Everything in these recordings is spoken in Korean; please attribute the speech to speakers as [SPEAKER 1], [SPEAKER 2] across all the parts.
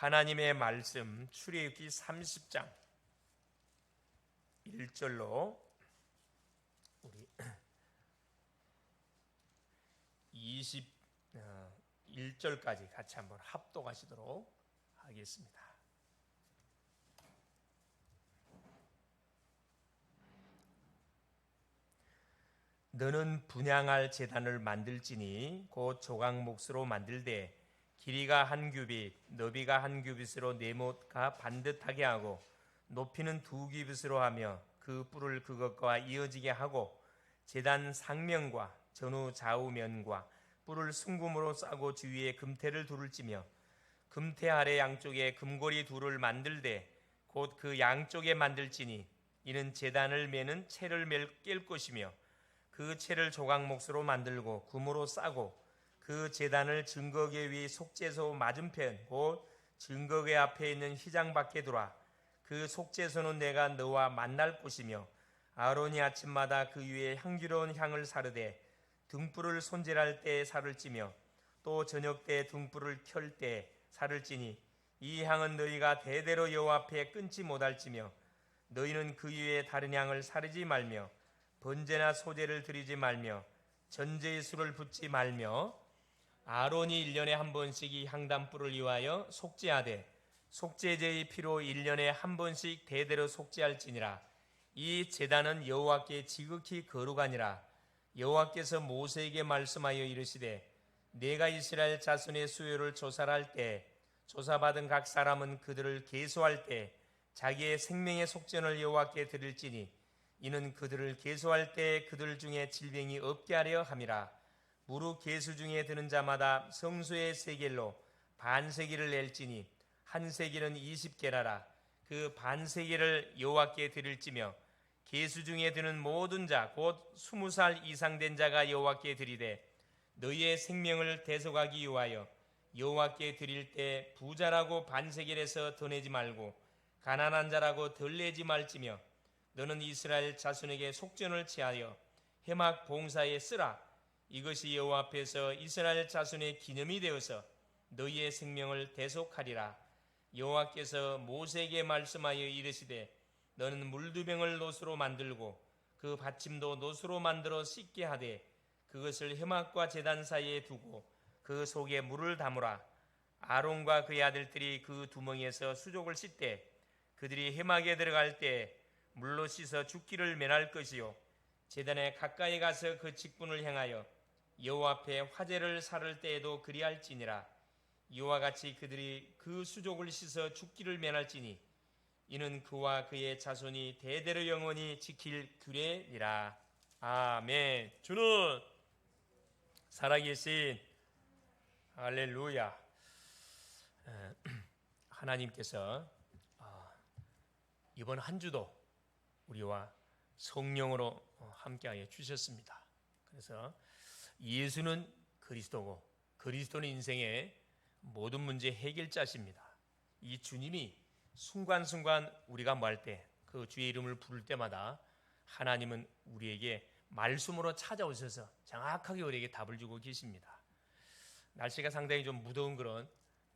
[SPEAKER 1] 하나님의 말씀 출애굽기 30장 1절로 우리 21절까지 같이 한번 합독하시도록 하겠습니다. 너는 분향할 제단을 만들지니 곧 조각 몫으로 만들되 길이가 한 규빗, 너비가 한 규빗으로 네못가 반듯하게 하고 높이는 2규빗으로 하며 그 뿔을 그것과 이어지게 하고 제단 상면과 전후 좌우면과 뿔을 순금으로 싸고 주위에 금태를 둘을 찌며 금태 아래 양쪽에 금고리 둘을 만들되 곧 그 양쪽에 만들지니 이는 제단을 매는 채를 깰 것이며 그 채를 조각 몫으로 만들고 금으로 싸고 그 제단을 증거궤 위 속죄소 맞은편 곧 증거궤 앞에 있는 휘장 밖에 두라. 그 속죄소는 내가 너와 만날 곳이며 아론이 아침마다 그 위에 향기로운 향을 사르되 등불을 손질할 때 살을 찌며 또 저녁 때 등불을 켤 때 살을 찌니 이 향은 너희가 대대로 여호와 앞에 끊지 못할지며 너희는 그 위에 다른 향을 사르지 말며 번제나 소제를 드리지 말며 전제의 술을 붓지 말며 아론이 1년에 한 번씩 이 향단불을 위하여 속죄하되 속죄제의 피로 1년에 한 번씩 대대로 속죄할지니라. 이 제단은 여호와께 지극히 거룩하니라. 여호와께서 모세에게 말씀하여 이르시되 내가 이스라엘 자손의 수요를 조사할 때 조사받은 각 사람은 그들을 계수할 때 자기의 생명의 속전을 여호와께 드릴지니 이는 그들을 계수할 때 그들 중에 질병이 없게 하려 함이라. 무릇 계수 중에 드는 자마다 성소의 세겔로 반세겔을 낼지니 한 세겔은 20게라라. 그 반세겔을 여호와께 드릴지며 계수 중에 드는 모든 자 곧 20살 이상 된 자가 여호와께 드리되 너희의 생명을 대속하기 위하여 여호와께 드릴 때 부자라고 반세겔에서 더 내지 말고 가난한 자라고 덜 내지 말지며 너는 이스라엘 자손에게 속전을 취하여 회막 봉사에 쓰라. 이것이 여호와 앞에서 이스라엘 자손의 기념이 되어서 너희의 생명을 대속하리라. 여호와께서 모세에게 말씀하여 이르시되 너는 물두병을 노수로 만들고 그 받침도 노수로 만들어 씻게 하되 그것을 회막과 제단 사이에 두고 그 속에 물을 담으라. 아론과 그의 아들들이 그 두멍에서 수족을 씻되 그들이 회막에 들어갈 때 물로 씻어 죽기를 면할 것이요 제단에 가까이 가서 그 직분을 행하여 여호와 앞에 화제를 사를 때에도 그리할지니라. 이와 같이 그들이 그 수족을 씻어 죽기를 면할지니 이는 그와 그의 자손이 대대로 영원히 지킬 규례니라. 아멘. 주는 살아계신 할렐루야. 하나님께서 이번 한 주도 우리와 성령으로 함께하여 주셨습니다. 그래서 예수는 그리스도고 그리스도는 인생의 모든 문제 해결자십니다. 이 주님이 순간순간 우리가 뭐 할 때 그 주의 이름을 부를 때마다 하나님은 우리에게 말씀으로 찾아오셔서 정확하게 우리에게 답을 주고 계십니다. 날씨가 상당히 좀 무더운 그런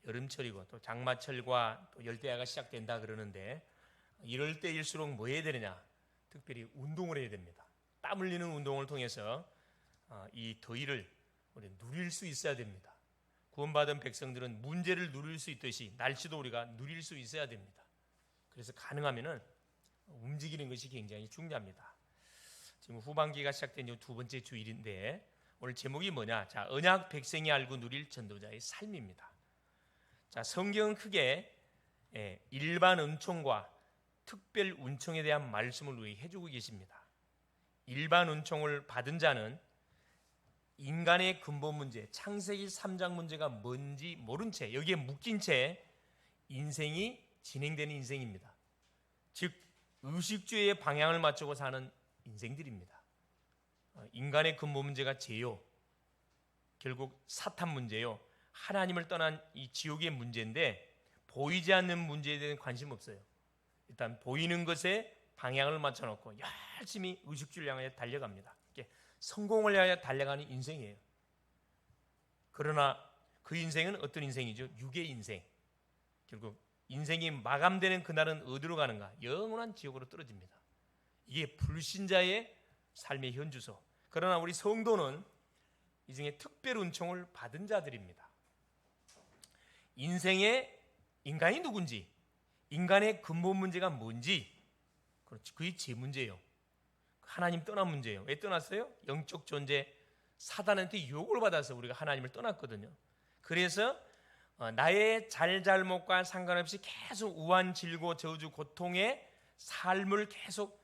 [SPEAKER 1] 여름철이고 또 장마철과 또 열대야가 시작된다 그러는데 이럴 때일수록 뭐 해야 되느냐? 특별히 운동을 해야 됩니다. 땀 흘리는 운동을 통해서 이 더위를 우리 누릴 수 있어야 됩니다. 구원받은 백성들은 문제를 누릴 수 있듯이 날씨도 우리가 누릴 수 있어야 됩니다. 그래서 가능하면은 움직이는 것이 굉장히 중요합니다. 지금 후반기가 시작된 두 번째 주일인데 오늘 제목이 뭐냐? 자, 언약 백성이 알고 누릴 전도자의 삶입니다. 자, 성경은 크게 일반 은총과 특별 은총에 대한 말씀을 우리에게 해주고 계십니다. 일반 은총을 받은 자는 인간의 근본 문제, 창세기 3장 문제가 뭔지 모른 채 여기에 묶인 채 인생이 진행되는 인생입니다. 즉 의식주의의 방향을 맞추고 사는 인생들입니다. 인간의 근본 문제가 죄요. 결국 사탄 문제요. 하나님을 떠난 이 지옥의 문제인데 보이지 않는 문제에 대한 관심 없어요. 일단 보이는 것에 방향을 맞춰놓고 열심히 의식주의를 향해 달려갑니다. 성공을 향해 달려가는 인생이에요. 그러나 그 인생은 어떤 인생이죠? 육의 인생. 결국 인생이 마감되는 그날은 어디로 가는가? 영원한 지옥으로 떨어집니다. 이게 불신자의 삶의 현주소. 그러나 우리 성도는 이 중에 특별 은총을 받은 자들입니다. 인생의 인간이 누군지, 인간의 근본 문제가 뭔지, 그렇지, 그게 제 문제예요. 하나님 떠난 문제예요. 왜 떠났어요? 영적 존재 사단한테 유혹을 받아서 우리가 하나님을 떠났거든요. 그래서 나의 잘잘못과 상관없이 계속 우한, 질고, 저주, 고통의 삶을 계속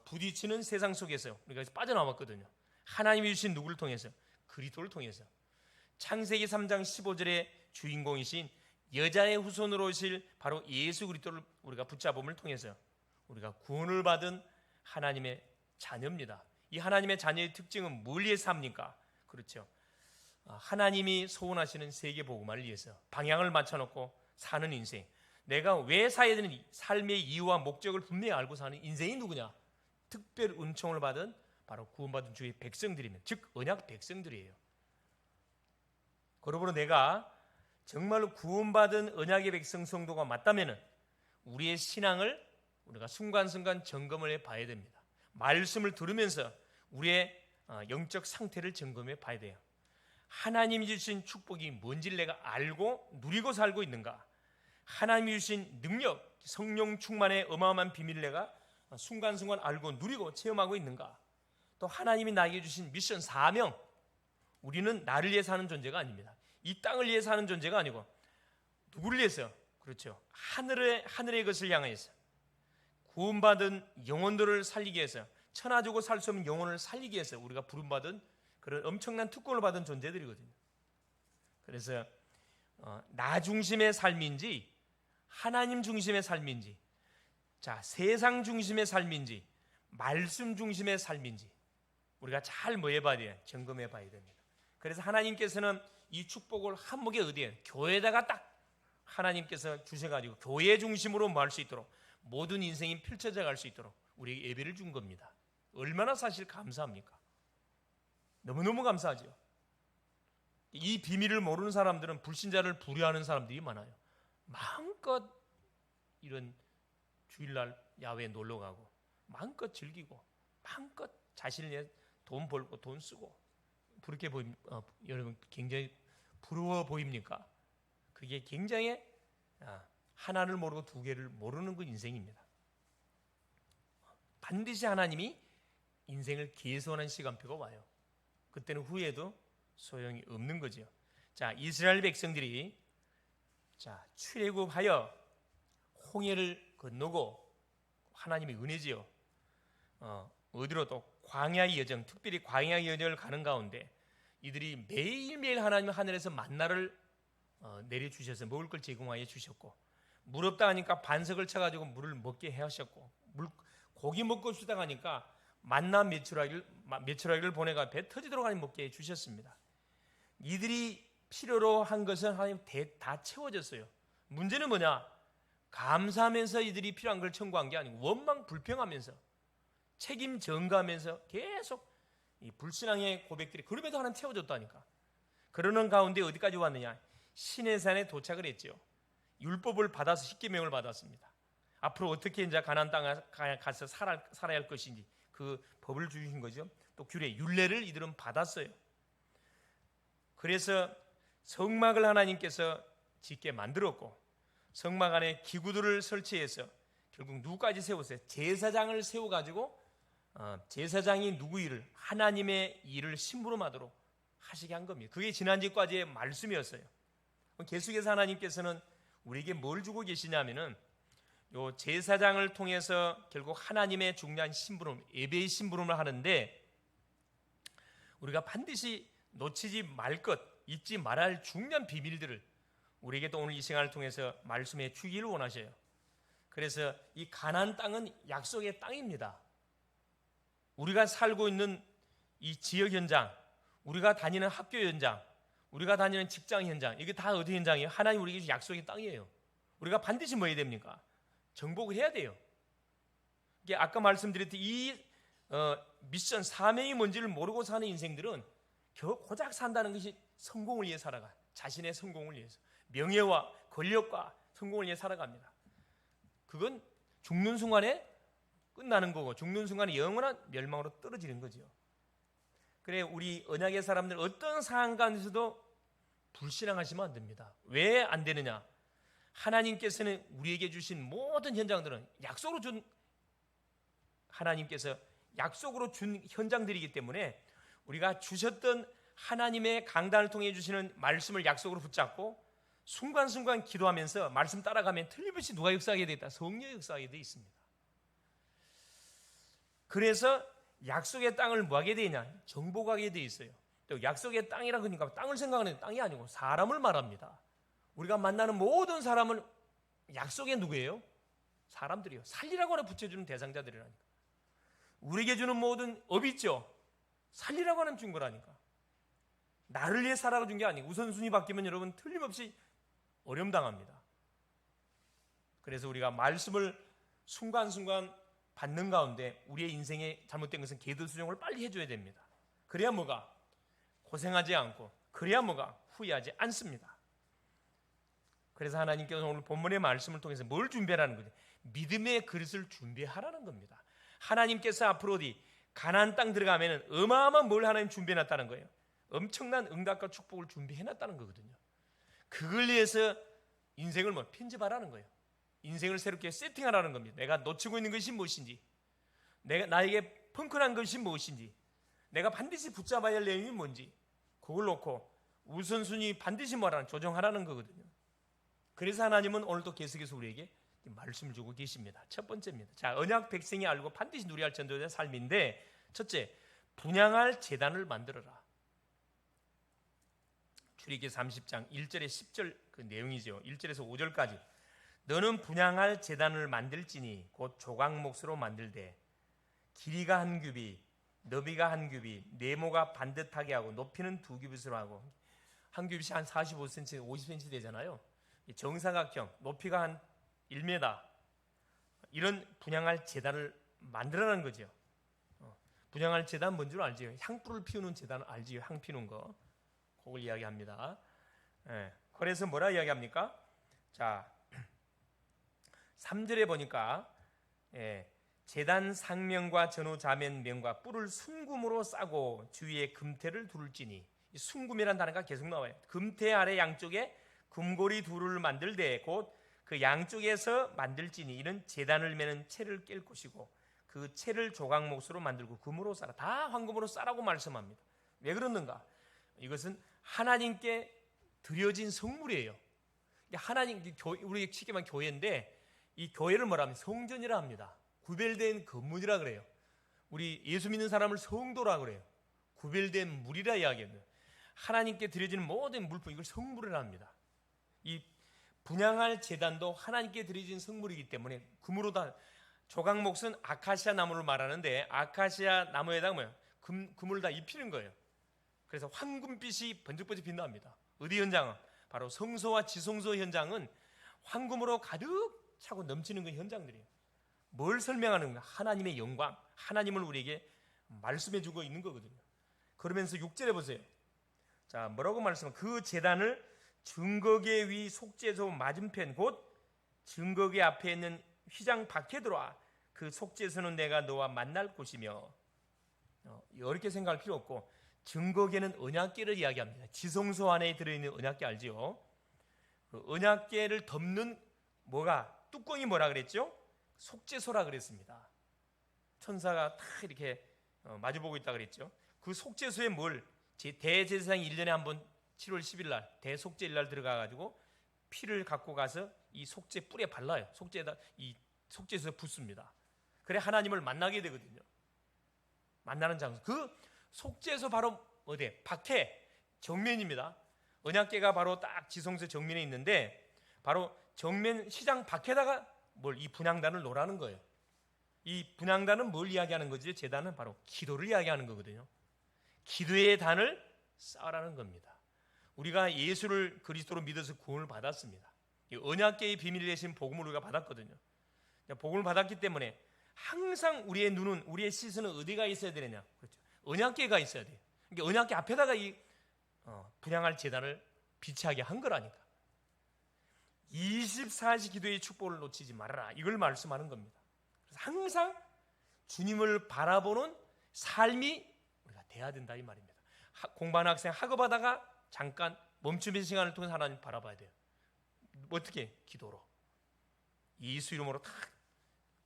[SPEAKER 1] 부딪히는 세상 속에서 우리가 빠져나왔거든요. 하나님이 주신 누구를 통해서? 그리스도를 통해서. 창세기 3장 15절의 주인공이신 여자의 후손으로 오실 바로 예수 그리스도를 우리가 붙잡음을 통해서 우리가 구원을 받은 하나님의 자녀입니다. 이 하나님의 자녀의 특징은 뭘 위해서 합니까? 그렇죠. 하나님이 소원하시는 세계 복음화를 위해서 방향을 맞춰놓고 사는 인생. 내가 왜 살아야 되는 삶의 이유와 목적을 분명히 알고 사는 인생이 누구냐? 특별 은총을 받은 바로 구원받은 주의 백성들이면, 즉 언약 백성들이에요. 그러므로 내가 정말로 구원받은 언약의 백성 성도가 맞다면 우리의 신앙을 우리가 순간순간 점검을 해봐야 됩니다. 말씀을 들으면서 우리의 영적 상태를 점검해 봐야 돼요. 하나님이 주신 축복이 뭔지를 내가 알고 누리고 살고 있는가? 하나님이 주신 능력, 성령 충만의 어마어마한 비밀을 내가 순간순간 알고 누리고 체험하고 있는가? 또 하나님이 나에게 주신 미션, 사명, 우리는 나를 위해 사는 존재가 아닙니다. 이 땅을 위해 사는 존재가 아니고 누구를 위해서? 그렇죠. 하늘의 것을 향해서 구원받은 영혼들을 살리기 위해서, 천하 주고 살 수 없는 영혼을 살리기 위해서 우리가 부름받은 그런 엄청난 특권을 받은 존재들이거든요. 그래서 나 중심의 삶인지 하나님 중심의 삶인지, 자, 세상 중심의 삶인지 말씀 중심의 삶인지 우리가 잘 뭐 해봐야 돼요? 점검해 봐야 됩니다. 그래서 하나님께서는 이 축복을 한목에 어디에? 교회에다가 딱 하나님께서 주셔가지고 교회 중심으로 뭐 할 수 있도록 모든 인생이 펼쳐져 갈 수 있도록 우리에게 예배를 준 겁니다. 얼마나 사실 감사합니까? 너무너무 감사하죠. 이 비밀을 모르는 사람들은 불신자를 부려하는 사람들이 많아요. 마음껏 이런 주일날 야외에 놀러 가고 마음껏 즐기고 마음껏 자신을 위해 돈 벌고 돈 쓰고 그렇게 여러분 굉장히 부러워 보입니까? 그게 굉장히 하나를 모르고 두 개를 모르는 그 인생입니다. 반드시 하나님이 인생을 개선하는 시간표가 와요. 그때는 후회도 소용이 없는 거죠. 자, 이스라엘 백성들이 출애굽하여 홍해를 건너고 하나님의 은혜지요. 어디로 또 광야의 여정, 특별히 광야의 여정을 가는 가운데 이들이 매일매일 하나님 하늘에서 만나를 내려주셔서 먹을 걸 제공하여 주셨고, 물 없다 하니까 반석을 쳐가지고 물을 먹게 해 하셨고, 고기 먹고 싶다 하니까 만나 메추라기를 보내가 배 터지도록 하나님 먹게 해 주셨습니다. 이들이 필요로 한 것은 하나님 다 채워졌어요. 문제는 뭐냐? 감사하면서 이들이 필요한 걸 청구한 게 아니고 원망 불평하면서 책임 전가하면서 계속 이 불신앙의 고백들이, 그럼에도 하나님 채워줬다니까. 그러는 가운데 어디까지 왔느냐? 시내산에 도착을 했죠. 율법을 받아서 십계명을 받았습니다. 앞으로 어떻게 이제 가나안 땅에 가서 살아야 할 것인지 그 법을 주신 거죠. 또 규례, 율례를 이들은 받았어요. 그래서 성막을 하나님께서 짓게 만들었고, 성막 안에 기구들을 설치해서 결국 누구까지 세웠어요? 제사장을 세워가지고 제사장이 누구 일을? 하나님의 일을 심부름하도록 하시게 한 겁니다. 그게 지난주까지의 말씀이었어요. 계속해서 하나님께서는 우리에게 뭘 주고 계시냐면은 요 제사장을 통해서 결국 하나님의 중요한 심부름, 예배의 심부름을 하는데, 우리가 반드시 놓치지 말 것, 잊지 말아야 할 중요한 비밀들을 우리에게 또 오늘 이 시간을 통해서 말씀해 주기를 원하셔요. 그래서 이 가나안 땅은 약속의 땅입니다. 우리가 살고 있는 이 지역 현장, 우리가 다니는 학교 현장, 우리가 다니는 직장 현장, 이게 다 어디 현장이에요? 하나님 우리에게 약속의 땅이에요. 우리가 반드시 뭐 해야 됩니까? 정복을 해야 돼요. 이게 아까 말씀드렸듯이 이 미션, 사명이 뭔지를 모르고 사는 인생들은 고작 산다는 것이 성공을 위해 살아가. 자신의 성공을 위해서. 명예와 권력과 성공을 위해 살아갑니다. 그건 죽는 순간에 끝나는 거고 죽는 순간에 영원한 멸망으로 떨어지는 거죠. 그래 우리 언약의 사람들 어떤 상황 가운데서도 불신앙하시면 안 됩니다. 왜 안 되느냐? 하나님께서는 우리에게 주신 모든 현장들은 하나님께서 약속으로 준 현장들이기 때문에 우리가 주셨던 하나님의 강단을 통해 주시는 말씀을 약속으로 붙잡고 순간순간 기도하면서 말씀 따라가면 틀림없이 누가 역사하게 되어 있다? 성령이 역사하게 되어 있습니다. 그래서 약속의 땅을 뭐하게 되냐? 정복하게 되어 있어요. 또 약속의 땅이라 그러니까 땅을 생각하는 땅이 아니고 사람을 말합니다. 우리가 만나는 모든 사람은 약속의 누구예요? 사람들이요. 살리라고 하나 붙여주는 대상자들이라니까. 우리에게 주는 모든 업 있죠? 살리라고 하는 준 거라니까. 나를 위해 살아가 준 게 아니고 우선순위 바뀌면 여러분 틀림없이 어려움 당합니다. 그래서 우리가 말씀을 순간순간 받는 가운데 우리의 인생에 잘못된 것은 계도수정을 빨리 해줘야 됩니다. 그래야 뭐가? 고생하지 않고 그래야 뭐가? 후회하지 않습니다. 그래서 하나님께서 오늘 본문의 말씀을 통해서 뭘 준비하라는 거죠? 믿음의 그릇을 준비하라는 겁니다. 하나님께서 앞으로 어디 가나안 땅 들어가면 어마어마한 뭘 하나님 준비해놨다는 거예요. 엄청난 응답과 축복을 준비해놨다는 거거든요. 그걸 위해서 인생을 편집하라는 거예요. 인생을 새롭게 세팅하라는 겁니다. 내가 놓치고 있는 것이 무엇인지, 나에게 펑크난 것이 무엇인지, 내가 반드시 붙잡아야 할 내용이 뭔지 그걸 놓고 우선순위 반드시 조정하라는 거거든요. 그래서 하나님은 오늘도 계속해서 우리에게 말씀을 주고 계십니다. 첫 번째입니다. 자, 언약 백성이 알고 반드시 누려야 할 전도자의 삶인데, 첫째, 분향할 제단을 만들어라. 출애굽기 30장 1절에 10절 그 내용이죠. 1절에서 5절까지. 너는 분향할 제단을 만들지니 곧 조각목수로 만들되 길이가 한 규빗, 너비가 한 규빗, 네모가 반듯하게 하고 높이는 2규빗으로 하고, 한 규빗이 한 45cm, 50cm 되잖아요. 정사각형, 높이가 한 1m, 이런 분향할 제단을 만들어라는 거죠. 분향할 제단 뭔 줄 알지요? 향불을 피우는 제단 알지요? 향 피우는 거. 그걸 이야기합니다. 그래서 뭐라 이야기합니까? 자, 3절에 보니까 제단 상면과 전후 자면면과 뿔을 순금으로 싸고 주위에 금태를 두를지니, 순금이라는 단어가 계속 나와요. 금태 아래 양쪽에 금고리 둘을 만들되 곧 그 양쪽에서 만들지니 이는 제단을 매는 채를 깰 것이고 그 채를 조각목수로 만들고 금으로 싸라. 다 황금으로 싸라고 말씀합니다. 왜 그러는가? 이것은 하나님께 드려진 성물이에요. 하나님, 우리 쉽게 말하면 교회인데 이 교회를 뭐라 하면 성전이라 합니다. 구별된 건물이라 그래요. 우리 예수 믿는 사람을 성도라 그래요. 구별된 물이라 이야기합니다. 하나님께 드려지는 모든 물품, 이걸 성물이라 합니다. 이 분향할 제단도 하나님께 드려진 성물이기 때문에 금으로 다, 조각목은 아카시아 나무를 말하는데 아카시아 나무에다가 금을 다 입히는 거예요. 그래서 황금빛이 번쩍번쩍 빛납니다. 어디 현장은? 바로 성소와 지성소 현장은 황금으로 가득 차고 넘치는 그 현장들이에요. 뭘 설명하는가? 하나님의 영광, 하나님을 우리에게 말씀해 주고 있는 거거든요. 그러면서 6절에 보세요. 자, 뭐라고 말씀하면 그 제단을 증거계 위 속죄소 맞은편 곧 증거계 앞에 있는 휘장 밖에 들어와. 그 속죄소는 내가 너와 만날 곳이며, 이렇게 생각할 필요 없고 증거계는 언약계를 이야기합니다. 지성소 안에 들어있는 언약계 알지요? 그 언약계를 덮는 뚜껑이 뭐라 그랬죠? 속죄소라 그랬습니다. 천사가 다 이렇게 마주보고 있다 그랬죠. 그 속죄소에 대제사장이 1년에 한 번 7월 10일 날 대속죄일 날 들어가가지고 피를 갖고 가서 이 속죄 뿔에 발라요. 이 속죄소에 붓습니다. 그래 하나님을 만나게 되거든요. 만나는 장소. 그 속죄소 바로 어디? 밖에 정면입니다. 언약궤가 바로 딱 지성소 정면에 있는데 바로 정면 시장 밖에다가 이 분향단을 놓으라는 거예요. 이 분향단은 뭘 이야기하는 거지? 제단은 바로 기도를 이야기하는 거거든요. 기도의 단을 쌓으라는 겁니다. 우리가 예수를 그리스도로 믿어서 구원을 받았습니다. 언약궤의 비밀을 내신 복음을 우리가 받았거든요. 복음을 받았기 때문에 항상 우리의 눈은, 우리의 시선은 어디가 있어야 되느냐? 그렇죠. 언약궤가 있어야 돼요. 그러니까 언약궤 앞에다가 이 분향할 제단을 비치하게 한 거라니까. 24시 기도의 축복을 놓치지 말아라. 이걸 말씀하는 겁니다. 그래서 항상 주님을 바라보는 삶이 우리가 돼야 된다 이 말입니다. 공부하는 학생 학업하다가 잠깐 멈춤의 시간을 통해서 하나님 바라봐야 돼요. 어떻게? 기도로. 예수 이름으로 다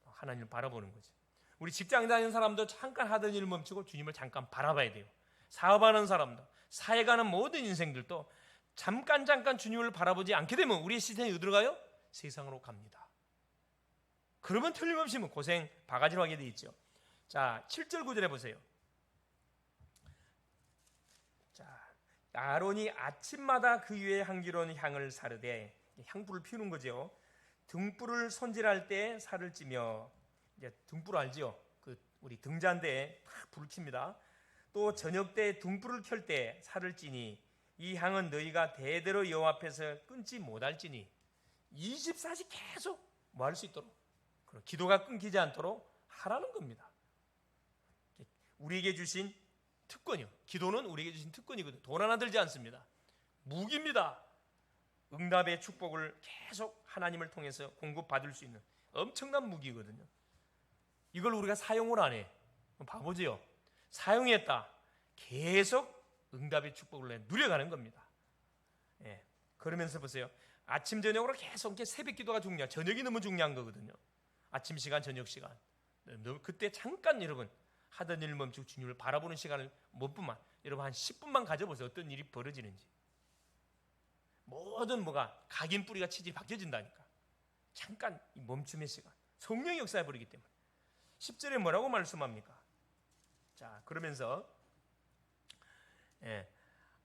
[SPEAKER 1] 하나님을 바라보는 거지. 우리 직장 다니는 사람도 잠깐 하던 일 멈추고 주님을 잠깐 바라봐야 돼요. 사업하는 사람도, 사회 가는 모든 인생들도 잠깐 주님을 바라보지 않게 되면 우리의 시선이 어디로 가요? 세상으로 갑니다. 그러면 틀림없이 고생 바가지로 하게 돼 있죠. 자, 7절 9절에 보세요. 자, 아론이 아침마다 그 위에 향기로운 향을 사르되, 향불을 피우는 거죠. 등불을 손질할 때 살을 찌며, 이제 등불 알죠? 그 우리 등잔대에 탁 불을 킵니다. 또 저녁 때 등불을 켤 때 살을 찌니 이 향은 너희가 대대로 여호와 앞에서 끊지 못할지니. 24시 계속 뭐 할 수 있도록, 기도가 끊기지 않도록 하라는 겁니다. 우리에게 주신 특권이요. 기도는 우리에게 주신 특권이거든요. 돈 하나 들지 않습니다. 무기입니다. 응답의 축복을 계속 하나님을 통해서 공급받을 수 있는 엄청난 무기거든요. 이걸 우리가 사용을 안 해. 바보지요. 사용했다. 계속 응답의 축복을 누려가는 겁니다. 예. 그러면서 보세요. 아침 저녁으로 계속 새벽 기도가 중요한, 저녁이 너무 중요한 거거든요. 아침 시간, 저녁 시간. 그때 잠깐 여러분 하던 일 멈추고 주님을 바라보는 시간을 몇 분만, 여러분 한 10분만 가져보세요. 어떤 일이 벌어지는지. 모든 뭐가 각인 뿌리가 치질이 바뀌어진다니까. 잠깐 이 멈춤의 시간. 성령의 역사에 버리기 때문에. 10절에 뭐라고 말씀합니까? 자, 그러면서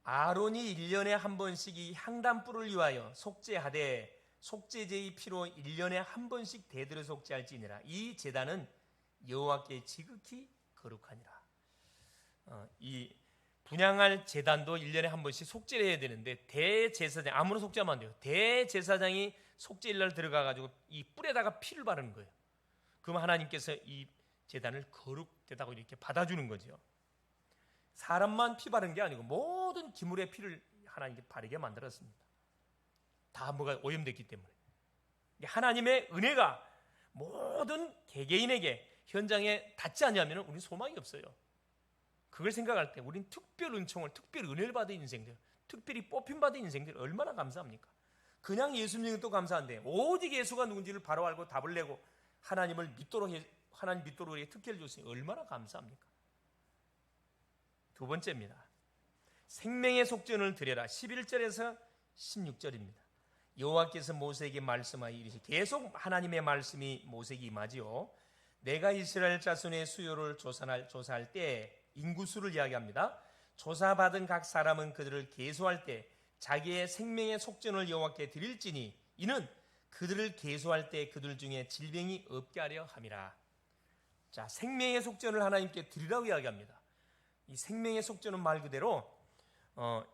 [SPEAKER 1] 아론이 1년에 한 번씩 이 향단불을 위하여 속죄하되 속죄제의 피로 1년에 한 번씩 대대로 속죄할지니라. 이 제단은 여호와께 지극히 거룩하니라. 이 분향할 제단도 1년에 한 번씩 속죄를 해야 되는데, 대제사장, 아무나 속죄하면 안 돼요. 대제사장이 속죄일날 들어가가지고 이 뿔에다가 피를 바르는 거예요. 그럼 하나님께서 이 제단을 거룩되다고 이렇게 받아주는 거죠. 사람만 피 바른 게 아니고 모든 기물의 피를 하나님께 바르게 만들었습니다. 다 뭐가 오염됐기 때문에. 하나님의 은혜가 모든 개개인에게 현장에 닿지 않으면 우리는 소망이 없어요. 그걸 생각할 때 우리는 특별 은총을, 특별 은혜를 받은 인생들, 특별히 뽑힘받은 인생들 얼마나 감사합니까? 그냥 예수 믿는 것도 감사한데 오직 예수가 누군지를 바로 알고 답을 내고 하나님을 믿도록 하나님 믿도록 우리에게 특혜를 줬으니 얼마나 감사합니까? 두 번째입니다. 생명의 속전을 드려라. 11절에서 16절입니다. 여호와께서 모세에게 말씀하여 이르시되, 계속 하나님의 말씀이 모세에게 임하지요. 내가 이스라엘 자손의 수요를 조사할 때, 인구수를 이야기합니다. 조사받은 각 사람은 그들을 계수할 때 자기의 생명의 속전을 여호와께 드릴지니 이는 그들을 계수할 때 그들 중에 질병이 없게 하려 함이라. 자, 생명의 속전을 하나님께 드리라고 이야기합니다. 이 생명의 속전은 말 그대로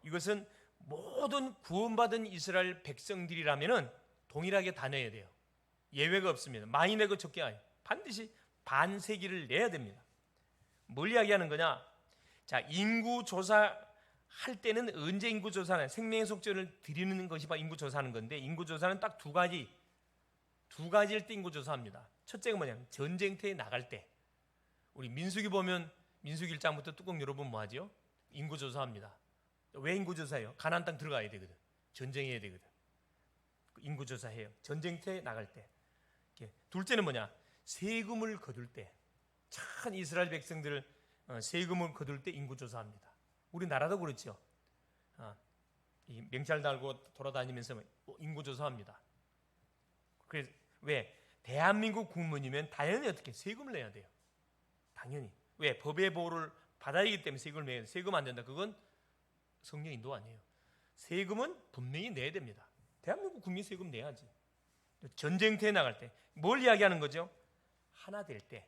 [SPEAKER 1] 이것은 모든 구원받은 이스라엘 백성들이라면은 동일하게 다 내야 돼요. 예외가 없습니다. 많이 내고 적게 아니에요. 반드시 반세기를 내야 됩니다. 뭘 이야기하는 거냐? 자, 인구 조사할 때는 언제 인구 조사는 생명의 속전을 드리는 것이 바로 인구 조사하는 건데, 인구 조사는 딱 두 가지일 때 인구 조사합니다. 첫째가 뭐냐면 전쟁터에 나갈 때. 우리 민수기 보면 민수기 1장부터 뚜껑 열어보면 뭐하죠? 인구 조사합니다. 왜 인구 조사해요? 가나안 땅 들어가야 되거든. 전쟁해야 되거든. 인구 조사해요. 전쟁터에 나갈 때. 둘째는 뭐냐? 세금을 거둘 때. 참 이스라엘 백성들 세금을 거둘 때 인구 조사합니다. 우리나라도 그렇죠. 이 명찰 달고 돌아다니면서 인구 조사합니다. 그래서 왜? 대한민국 국민이면 당연히 어떻게 세금을 내야 돼요. 당연히. 왜? 법의 보호를 받아야 하기 때문에 세금을 내야 돼요. 세금 안 된다. 그건 성령 인도 아니에요. 세금은 분명히 내야 됩니다. 대한민국 국민 세금 내야지. 전쟁터에 나갈 때 뭘 이야기하는 거죠? 하나 될 때.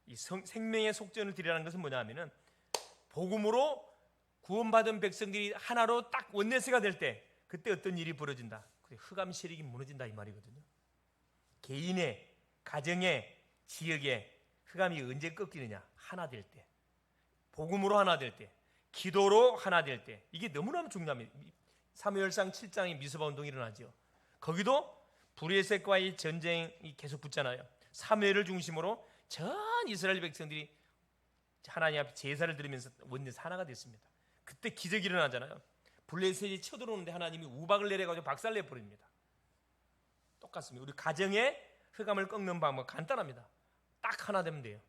[SPEAKER 1] 이 생명의 속전을 드리라는 것은 뭐냐 하면은 복음으로 구원받은 백성들이 하나로 딱 원내스가 될 때, 그때 어떤 일이 벌어진다. 흑암 세력이 무너진다 이 말이거든요. 개인의, 가정의, 지역의 흑암이 언제 꺾이느냐? 하나 될 때. 복음으로 하나 될 때. 기도로 하나 될 때. 이게 너무너무 중요합니다. 사무엘상 7장에 미스바 운동이 일어나죠. 거기도 브레셋과의 전쟁이 계속 붙잖아요. 사무엘을 중심으로 전 이스라엘 백성들이 하나님 앞에 제사를 드리면서 원내에서 하나가 됐습니다. 그때 기적이 일어나잖아요. 블레셋이 쳐들어오는데 하나님이 우박을 내려가지고 박살내 버립니다. 똑같습니다. 우리 가정의 흑암을 꺾는 방법 간단합니다. 딱 하나 되면 돼요.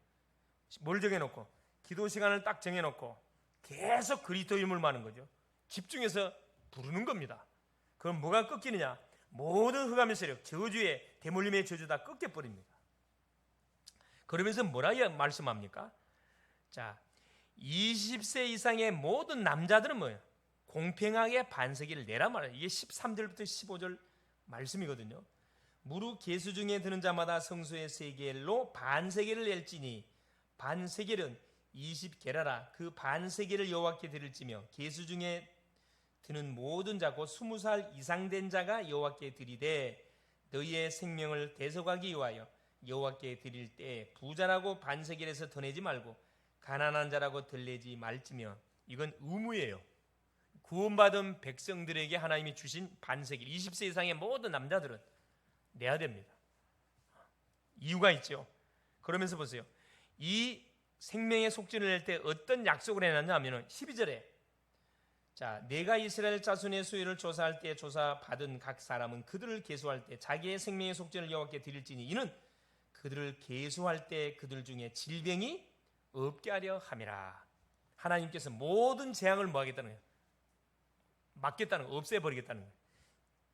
[SPEAKER 1] 뭘 정해놓고 기도 시간을 딱 정해놓고 계속 그리스도 이름을 많은 거죠. 집중해서 부르는 겁니다. 그럼 뭐가 꺾이느냐? 모든 흑암의 세력, 저주의 대물림의 저주 다 꺾여버립니다. 그러면서 뭐라 말씀합니까? 자, 20세 이상의 모든 남자들은 뭐예요? 공평하게 반세기를 내라 말이에요. 이게 13절부터 15절 말씀이거든요. 무릇 계수 중에 드는 자마다 성소의 세겔로 반세겔을 낼지니 반세겔은 20게라라. 그 반세겔을 여호와께 드릴지며 계수 중에 드는 모든 자 곧 20살 이상 된 자가 여호와께 드리되 너희의 생명을 대속하기 위하여 여호와께 드릴 때 부자라고 반세겔에서 더 내지 말고 가난한 자라고 덜 내지 말지며. 이건 의무예요. 구원받은 백성들에게 하나님이 주신 반세겔 20세 이상의 모든 남자들은 내야 됩니다. 이유가 있죠. 그러면서 보세요. 이 생명의 속죄를 낼 때 어떤 약속을 해놨냐 하면 12절에 자, 내가 이스라엘 자손의 수요를 조사할 때 조사받은 각 사람은 그들을 계수할 때 자기의 생명의 속죄를 여호와께 드릴지니 이는 그들을 계수할 때 그들 중에 질병이 없게 하려 함이라. 하나님께서 모든 재앙을 뭐 하겠다는 거예요? 막겠다는 거예요. 없애버리겠다는 거예요.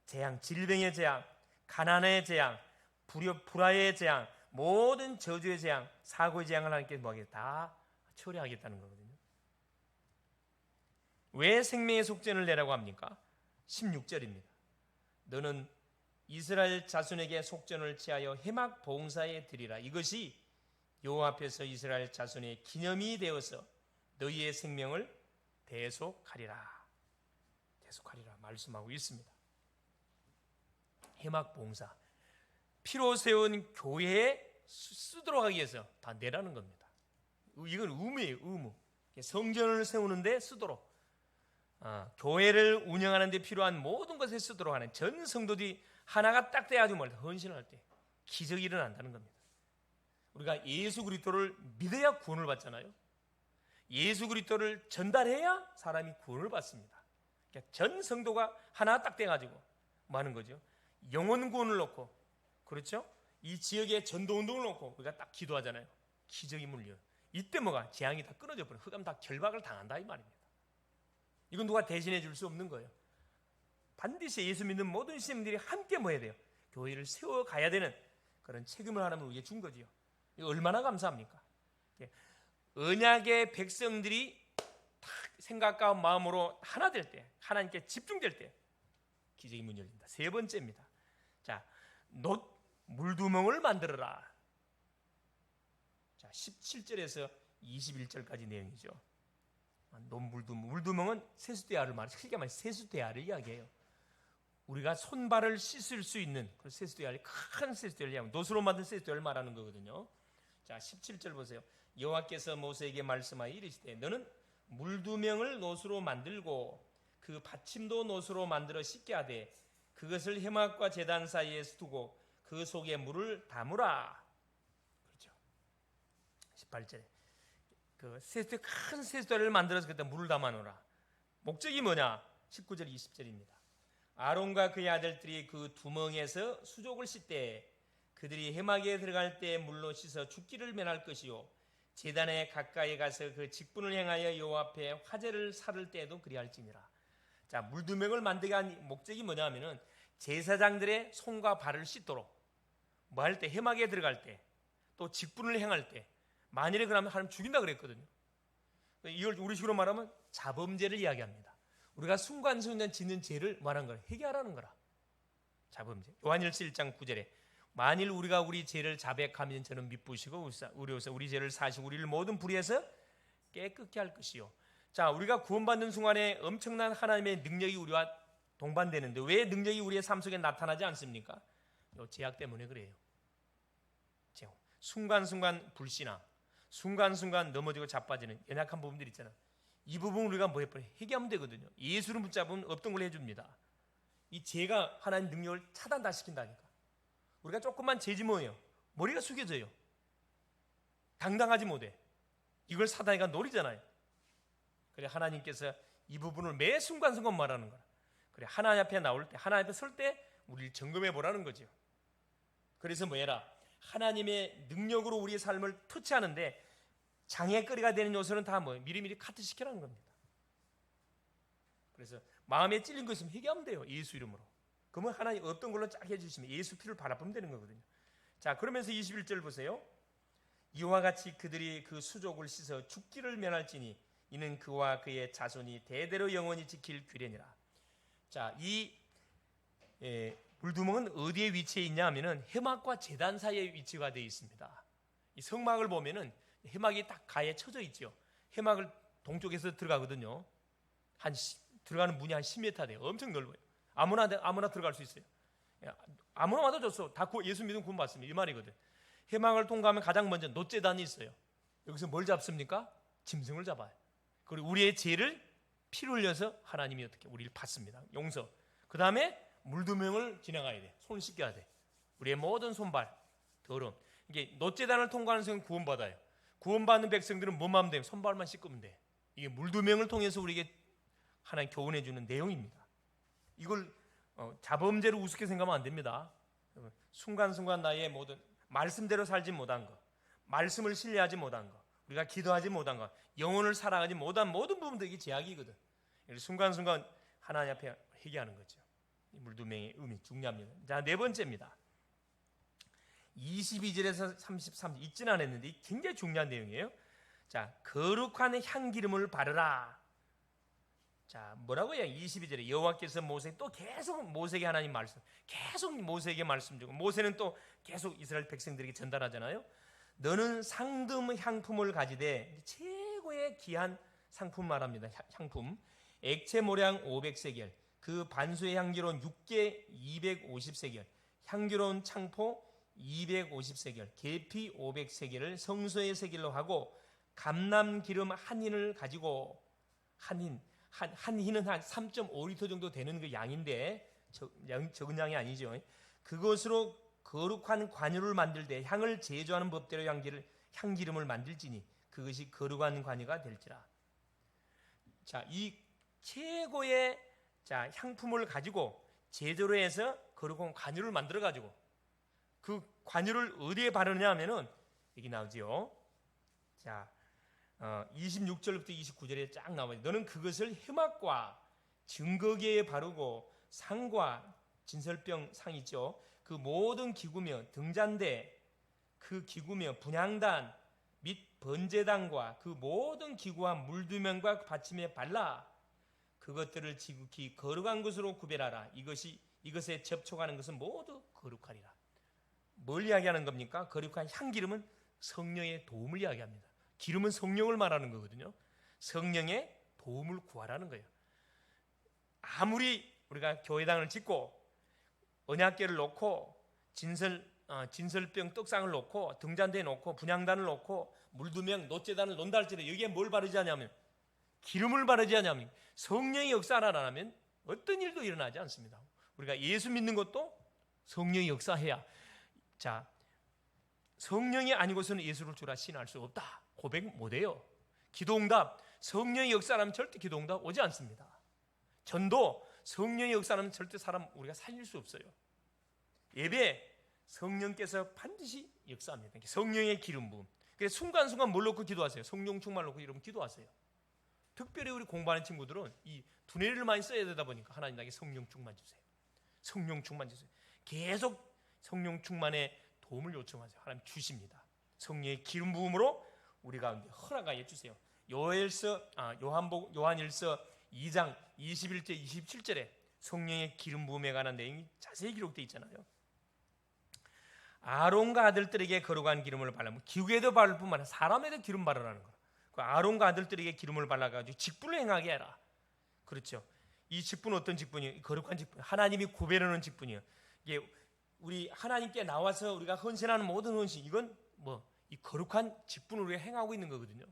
[SPEAKER 1] 재앙, 질병의 재앙, 가난의 재앙, 불화의 재앙, 모든 저주의 재앙, 사고의 재앙을 하나님께서 뭐 하겠다? 다 처리하겠다는 거거든요. 왜 생명의 속죄를 내라고 합니까? 16절입니다. 너는 이스라엘 자손에게 속전을 취하여 해막 봉사에 드리라. 이것이 여호와 앞에서 이스라엘 자손의 기념이 되어서 너희의 생명을 대속하리라. 대속하리라 말씀하고 있습니다. 해막 봉사, 피로 세운 교회에 쓰도록 하기 위해서 다 내라는 겁니다. 이건 의무예요. 의무. 성전을 세우는데 쓰도록, 교회를 운영하는 데 필요한 모든 것에 쓰도록 하는 전 성도들이 하나가 딱 돼가지고 헌신할 때 기적이 일어난다는 겁니다. 우리가 예수 그리스도를 믿어야 구원을 받잖아요. 예수 그리스도를 전달해야 사람이 구원을 받습니다. 그러니까 전 성도가 하나 딱 돼가지고 뭐 하는 거죠? 영혼 구원을 놓고, 그렇죠? 이 지역의 전도운동을 놓고 우리가 딱 기도하잖아요. 기적이 물려요. 이때 뭐가? 재앙이 다 끊어져 버려요. 흑암 다 결박을 당한다 이 말입니다. 이건 누가 대신해 줄 수 없는 거예요. 반드시 예수 믿는 모든 시민들이 함께 뭐 해야 돼요? 교회를 세워가야 되는 그런 책임을 하나님은 우리에게 준 거지요. 이거 얼마나 감사합니까? 언약의 백성들이 딱 생각과 마음으로 하나 될 때, 하나님께 집중될 때 기적이 문 열린다. 세 번째입니다. 자, 놋 물두멍을 만들어라. 자, 17절에서 21절까지 내용이죠. 놋 물두멍은 세수대야를 말해요. 크게 말해 세수대야를 이야기해요. 우리가 손발을 씻을 수 있는 그 세수대야를, 큰 세수대야를 이야기하면 놋으로 만든 세수대야를 말하는 거거든요. 자, 17절 보세요. 여호와께서 모세에게 말씀하여 이르시되 너는 물두멍을 놋으로 만들고 그 받침도 놋으로 만들어 씻게 하되 그것을 해막과 제단 사이에 두고 그 속에 물을 담으라. 그렇죠. 18절에 그 세수대, 큰 세수대를 만들어서 그때 물을 담아 놓으라. 목적이 뭐냐? 19절 20절입니다. 아론과 그의 아들들이 그 두멍에서 수족을 씻되 그들이 해막에 들어갈 때 물로 씻어 죽기를 면할 것이요 제단에 가까이 가서 그 직분을 행하여 여호와 앞에 화제를 살을 때에도 그리할지니라. 자, 물두멍을 만들게 한 목적이 뭐냐면은 제사장들의 손과 발을 씻도록, 뭐 할 때, 해막에 들어갈 때, 또 직분을 행할 때, 만일에 그러면 하나님 죽인다 그랬거든요. 이걸 우리식으로 말하면 자범죄를 이야기합니다. 우리가 순간순간 짓는 죄를 말한 거라, 회개하라는 거라. 자범죄. 요한일서 1장 9절에 만일 우리가 우리 죄를 자백하면 저는 미쁘시고 우리로서 우리 죄를 사시고 우리를 모든 불의에서 깨끗게 할 것이요. 자, 우리가 구원받는 순간에 엄청난 하나님의 능력이 우리와 동반되는데 왜 능력이 우리의 삶 속에 나타나지 않습니까? 이 제약 때문에 그래요. 순간순간 불신앙, 순간순간 넘어지고 자빠지는 연약한 부분들 있잖아요. 이 부분 우리가 뭐 해버려? 회개하면 되거든요. 예수를 붙잡으면 없던 걸 해줍니다. 이 죄가 하나님 능력을 차단 다 시킨다니까. 우리가 조금만 죄지 뭐예요? 머리가 숙여져요. 당당하지 못해. 이걸 사단이가 노리잖아요. 그래 하나님께서 이 부분을 매 순간순간 말하는 거라. 그래 하나님 앞에 나올 때, 하나님 앞에 설 때 우리를 점검해 보라는 거죠. 그래서 뭐해라? 하나님의 능력으로 우리의 삶을 터치하는데 장애거리가 되는 요소는 다 뭐 미리미리 카트시키라는 겁니다. 그래서 마음에 찔린 거 있으면 회개하면 돼요. 예수 이름으로. 그러면 하나님 어떤 걸로 쫙 해주시면 예수 피를 바라보면 되는 거거든요. 자, 그러면서 21절 보세요. 이와 같이 그들이 그 수족을 씻어 죽기를 면할지니 이는 그와 그의 자손이 대대로 영원히 지킬 규례니라. 자, 이 물두멍은 어디에 위치해 있냐 하면은 해막과 제단 사이에 위치가 되어 있습니다. 이 성막을 보면은 해막이 딱 가에 쳐져 있죠. 해막을 동쪽에서 들어가거든요. 들어가는 문이 한 10m 돼요. 엄청 넓어요. 아무나 들어갈 수 있어요. 아무나 와도 좋소. 다 예수 믿음 구원 받습니다. 이 말이거든. 해막을 통과하면 가장 먼저 놋제단이 있어요. 여기서 뭘 잡습니까? 짐승을 잡아요. 그리고 우리의 죄를 피를 흘려서 하나님이 어떻게 우리를 받습니다. 용서. 그 다음에 물두멍을 지나가야 돼. 손을 씻겨야 돼. 우리의 모든 손발, 더러움. 이게 놋제단을 통과하는 성은 구원받아요. 구원받는 백성들은 뭐만 하면 돼요? 손발만 씻으면 돼. 이게 물두멍을 통해서 우리에게 하나님 교훈해 주는 내용입니다. 이걸 자범죄로 우습게 생각하면 안 됩니다. 순간순간 나의 모든 말씀대로 살지 못한 것, 말씀을 신뢰하지 못한 것, 우리가 기도하지 못한 것, 영혼을 살아가지 못한 모든 부분들이 제약이거든. 순간순간 하나님 앞에 회개하는 거죠. 물두멍의 의미 중요합니다. 자, 네 번째입니다. 22절에서 33절 잊지는 않았는데 굉장히 중요한 내용이에요. 자, 거룩한 향기름을 바르라. 자, 뭐라고요? 22절에 여호와께서 모세 또 계속 모세에게 하나님 말씀, 계속 모세에게 말씀 주고 모세는 또 계속 이스라엘 백성들에게 전달하잖아요. 너는 상듬 향품을 가지되 최고의 귀한 상품 말합니다. 향품. 액체 모량 500세겔, 그 반수의 향기로운 육개 250세겔, 향기로운 창포 250세겔, 계피 500세겔을 성소의 세겔로 하고 감람 기름 한 흰을 가지고 한 흰은 한 3.5리터 정도 되는 그 양인데 적은 양이 아니죠. 그것으로 거룩한 관유를 만들 때 향을 제조하는 법대로 향기름을 만들지니 그것이 거룩한 관유가 될지라. 자, 이 최고의 향품을 가지고 제조를 해서 거룩한 관유를 만들어 가지고 그 관유를 어디에 바르느냐 하면은 여기 나오죠. 자, 26절부터 29절에 쫙 나와요. 너는 그것을 해막과 증거기에 바르고 상과 진설병 상 있죠. 그 모든 기구며 등잔대 그 기구며 분향단 및 번제단과 그 모든 기구와 물두멍과 받침에 발라 그것들을 지극히 거룩한 것으로 구별하라. 이것에 접촉하는 것은 모두 거룩하리라. 뭘 이야기하는 겁니까? 거룩한 향기름은 성령의 도움을 이야기합니다. 기름은 성령을 말하는 거거든요. 성령의 도움을 구하라는 거예요. 아무리 우리가 교회당을 짓고 언약궤를 놓고 진설병 떡상을 놓고 등잔대에 놓고 분향단을 놓고 물두멍 놋제단을 놓는다 할지라도 여기에 뭘 바르지 않냐면 기름을 바르지 않냐면 성령의 역사를 안 하면 어떤 일도 일어나지 않습니다. 우리가 예수 믿는 것도 성령의 역사해야. 자, 성령이 아니고서는 예수를 주라 신할 수 없다. 고백 못해요. 기도응답 성령의 역사라면 절대 기도응답 오지 않습니다. 전도 성령의 역사라면 절대 사람 우리가 살릴 수 없어요. 예배 성령께서 반드시 역사합니다. 성령의 기름 부음. 그래서 순간순간 뭘 놓고 기도하세요? 성령 충만 놓고 여러분 기도하세요. 특별히 우리 공부하는 친구들은 이 두뇌를 많이 써야 되다 보니까 하나님 나에게 성령 충만 주세요. 성령 충만 주세요. 계속 성령 충만의 도움을 요청하세요. 하나님 주십니다. 성령의 기름 부음으로 우리 가운데 허락하여 주세요. 요한일서 2장 21절 27절에 성령의 기름 부음에 관한 내용이 자세히 기록되어 있잖아요. 아론과 아들들에게 거룩한 기름을 발라면 기구에도 바를 뿐만 아니라 사람에도 기름 바르라는 거예요. 그 아론과 아들들에게 기름을 발라가지고 직분을 행하게 해라. 그렇죠. 이 직분은 어떤 직분이에요? 거룩한 직분. 하나님이 구별하는 직분이에요. 이게 우리 하나님께 나와서 우리가 헌신하는 모든 헌신 이건 이 거룩한 직분을 우리가 행하고 있는 거거든요.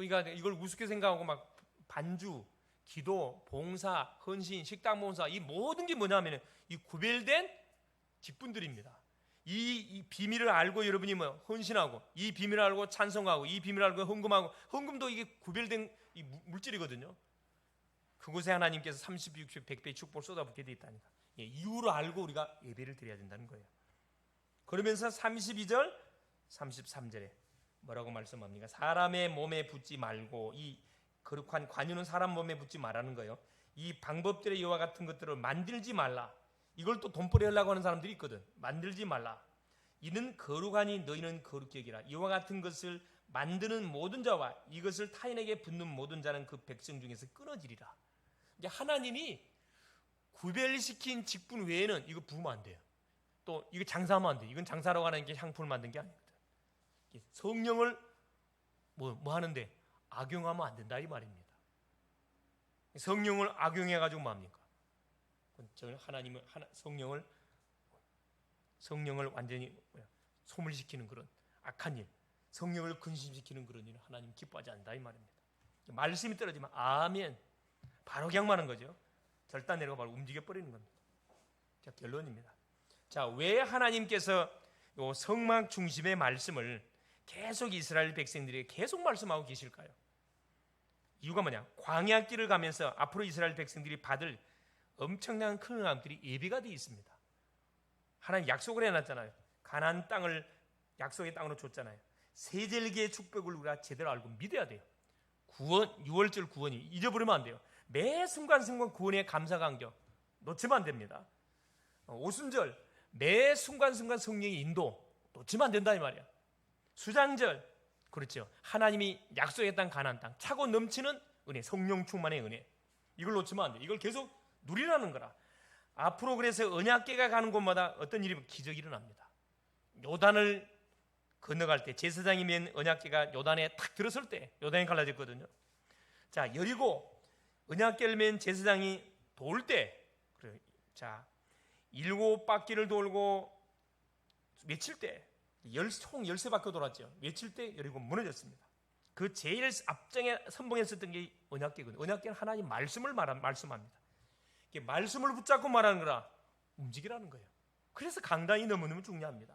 [SPEAKER 1] 그러니까 이걸 우습게 생각하고 막 반주, 기도, 봉사, 헌신, 식당 봉사 이 모든 게 뭐냐면 이 구별된 직분들입니다. 이 비밀을 알고 여러분이 뭐 헌신하고, 이 비밀을 알고 찬송하고, 이 비밀을 알고 헌금하고, 헌금도 이게 구별된 이 물질이거든요. 그곳에 하나님께서 30, 60, 100배의 축복을 쏟아붓게 돼 있다니까. 이유를 알고 우리가 예배를 드려야 된다는 거예요. 그러면서 32절, 33절에 뭐라고 말씀합니까? 사람의 몸에 붙지 말고, 이 거룩한 관유는 사람 몸에 붙지 말라는 거예요. 이 방법들의 이와 같은 것들을 만들지 말라. 이걸 또 돈벌이 하려고 하는 사람들이 있거든. 만들지 말라. 이는 거룩하니 너희는 거룩히 여기라. 이와 같은 것을 만드는 모든 자와 이것을 타인에게 붙는 모든 자는 그 백성 중에서 끊어지리라. 이제 하나님이 구별시킨 직분 외에는 이거 부으면 안 돼요. 또 이거 장사하면 안 돼요. 이건 장사라고 하는 게 향품을 만든 게 아니거든. 성령을 뭐 하는데 악용하면 안 된다 이 말입니다. 성령을 악용해가지고 뭡니까? 저는 성령을 완전히 소멸시키는 그런 악한 일, 성령을 근심시키는 그런 일은 하나님 기뻐하지 않는다 이 말입니다. 말씀이 떨어지면 아멘 바로 그냥만 하는 거죠. 절단 내려가 바로 움직여 버리는 겁니다. 자, 결론입니다. 자, 왜 하나님께서 요 성막 중심의 말씀을 계속 이스라엘 백성들에게 계속 말씀하고 계실까요? 이유가 뭐냐? 광야길을 가면서 앞으로 이스라엘 백성들이 받을 엄청난 큰 응함들이 예비가 되어 있습니다. 하나님 약속을 해놨잖아요. 가나안 땅을 약속의 땅으로 줬잖아요. 세절기의 축복을 우리가 제대로 알고 믿어야 돼요. 구원, 6월절 구원이 잊어버리면 안 돼요. 매 순간순간 구원의 감사감격 놓치면 안 됩니다. 오순절 매 순간순간 성령의 인도 놓치면 안 된다 이 말이야. 수장절, 그렇죠. 하나님이 약속했던 가나안 땅 차고 넘치는 은혜, 성령 충만의 은혜, 이걸 놓치면 안 돼. 이걸 계속 누리라는 거라. 앞으로 그래서 언약궤가 가는 곳마다 어떤 일이 기적이 일어납니다. 요단을 건너갈 때 제사장이 맨 언약궤가 요단에 탁 들어설 때 요단이 갈라졌거든요. 자, 여리고 언약궤를 맨 제사장이 돌 때, 자 7바퀴를 돌고 며칠 때 총 13바퀴 돌았죠. 며칠 때 여리고 무너졌습니다. 그 제일 앞장에 선봉했었던 게 언약궤거든요. 언약궤는 하나님 말씀을 말씀합니다. 말씀을 붙잡고 말하는 거라 움직이라는 거예요. 그래서 강단이 너무너무 중요합니다.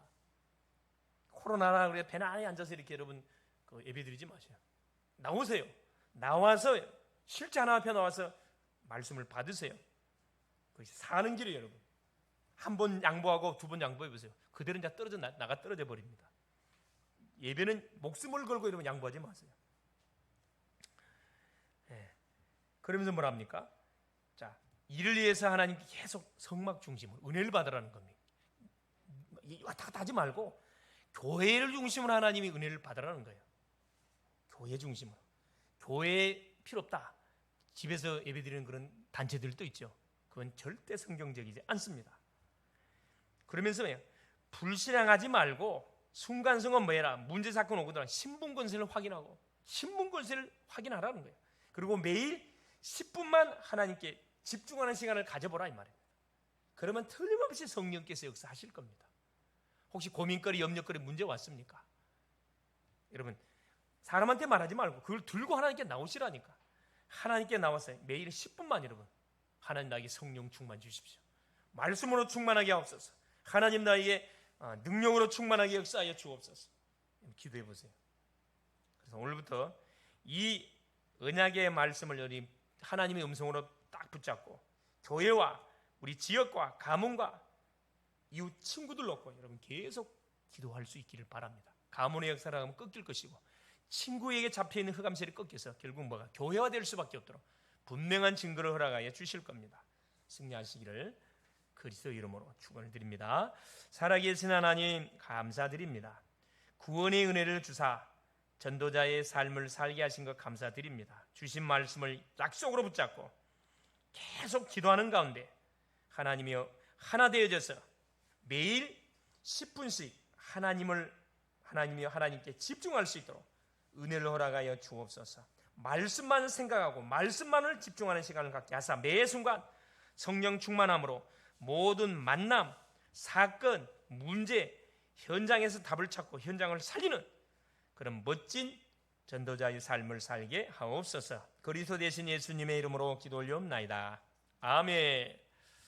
[SPEAKER 1] 코로나라 그래 배낭 안에 앉아서 이렇게 여러분 예배드리지 마세요. 나오세요. 나와서 실제 하나 앞에 나와서 말씀을 받으세요. 그것이 사는 길이에요, 여러분. 한 번 양보하고 두 번 양보해 보세요. 그대로 이제 나가 떨어져 버립니다. 예배는 목숨을 걸고 이러면 양보하지 마세요. 네. 그러면서 뭐랍니까? 자, 이를 위해서 하나님께 계속 성막 중심으로 은혜를 받으라는 겁니다. 왔다 갔다 하지 말고 교회를 중심으로 하나님이 은혜를 받으라는 거예요. 교회 중심으로. 교회 필요 없다. 집에서 예배드리는 그런 단체들도 있죠. 그건 절대 성경적이지 않습니다. 그러면서요, 불신앙하지 말고 순간순간 뭐해라, 문제 사건 오거나 신분권세를 확인하고 신분권세를 확인하라는 거예요. 그리고 매일 10분만 하나님께 집중하는 시간을 가져보라 이 말이에요. 그러면 틀림없이 성령께서 역사하실 겁니다. 혹시 고민거리, 염려거리 문제 왔습니까? 여러분, 사람한테 말하지 말고 그걸 들고 하나님께 나오시라니까. 하나님께 나와서 매일 10분만 여러분, 하나님 나에게 성령 충만 주십시오. 말씀으로 충만하게 하옵소서. 하나님 나에게 능력으로 충만하게 역사하여 주옵소서. 기도해 보세요. 그래서 오늘부터 이 언약의 말씀을 우리 하나님의 음성으로 딱 붙잡고 교회와 우리 지역과 가문과 이웃 친구들 놓고 여러분 계속 기도할 수 있기를 바랍니다. 가문의 역사를 하면 꺾일 것이고 친구에게 잡혀있는 흑암셀이 꺾여서 결국 뭐가 교회화 될 수밖에 없도록 분명한 증거를 허락하여 주실 겁니다. 승리하시기를 그리스도 이름으로 축원을 드립니다. 살아계신 하나님 감사드립니다. 구원의 은혜를 주사 전도자의 삶을 살게 하신 것 감사드립니다. 주신 말씀을 약속으로 붙잡고 계속 기도하는 가운데 하나님이여 하나 되어져서 매일 10분씩 하나님이여 하나님께 집중할 수 있도록 은혜를 허락하여 주옵소서. 말씀만 생각하고 말씀만을 집중하는 시간을 갖게 하사 매 순간 성령 충만함으로 모든 만남, 사건, 문제 현장에서 답을 찾고 현장을 살리는 그런 멋진 전도자의 삶을 살게 하옵소서. 그리스도 대신 예수님의 이름으로 기도 올리옵나이다. 아멘.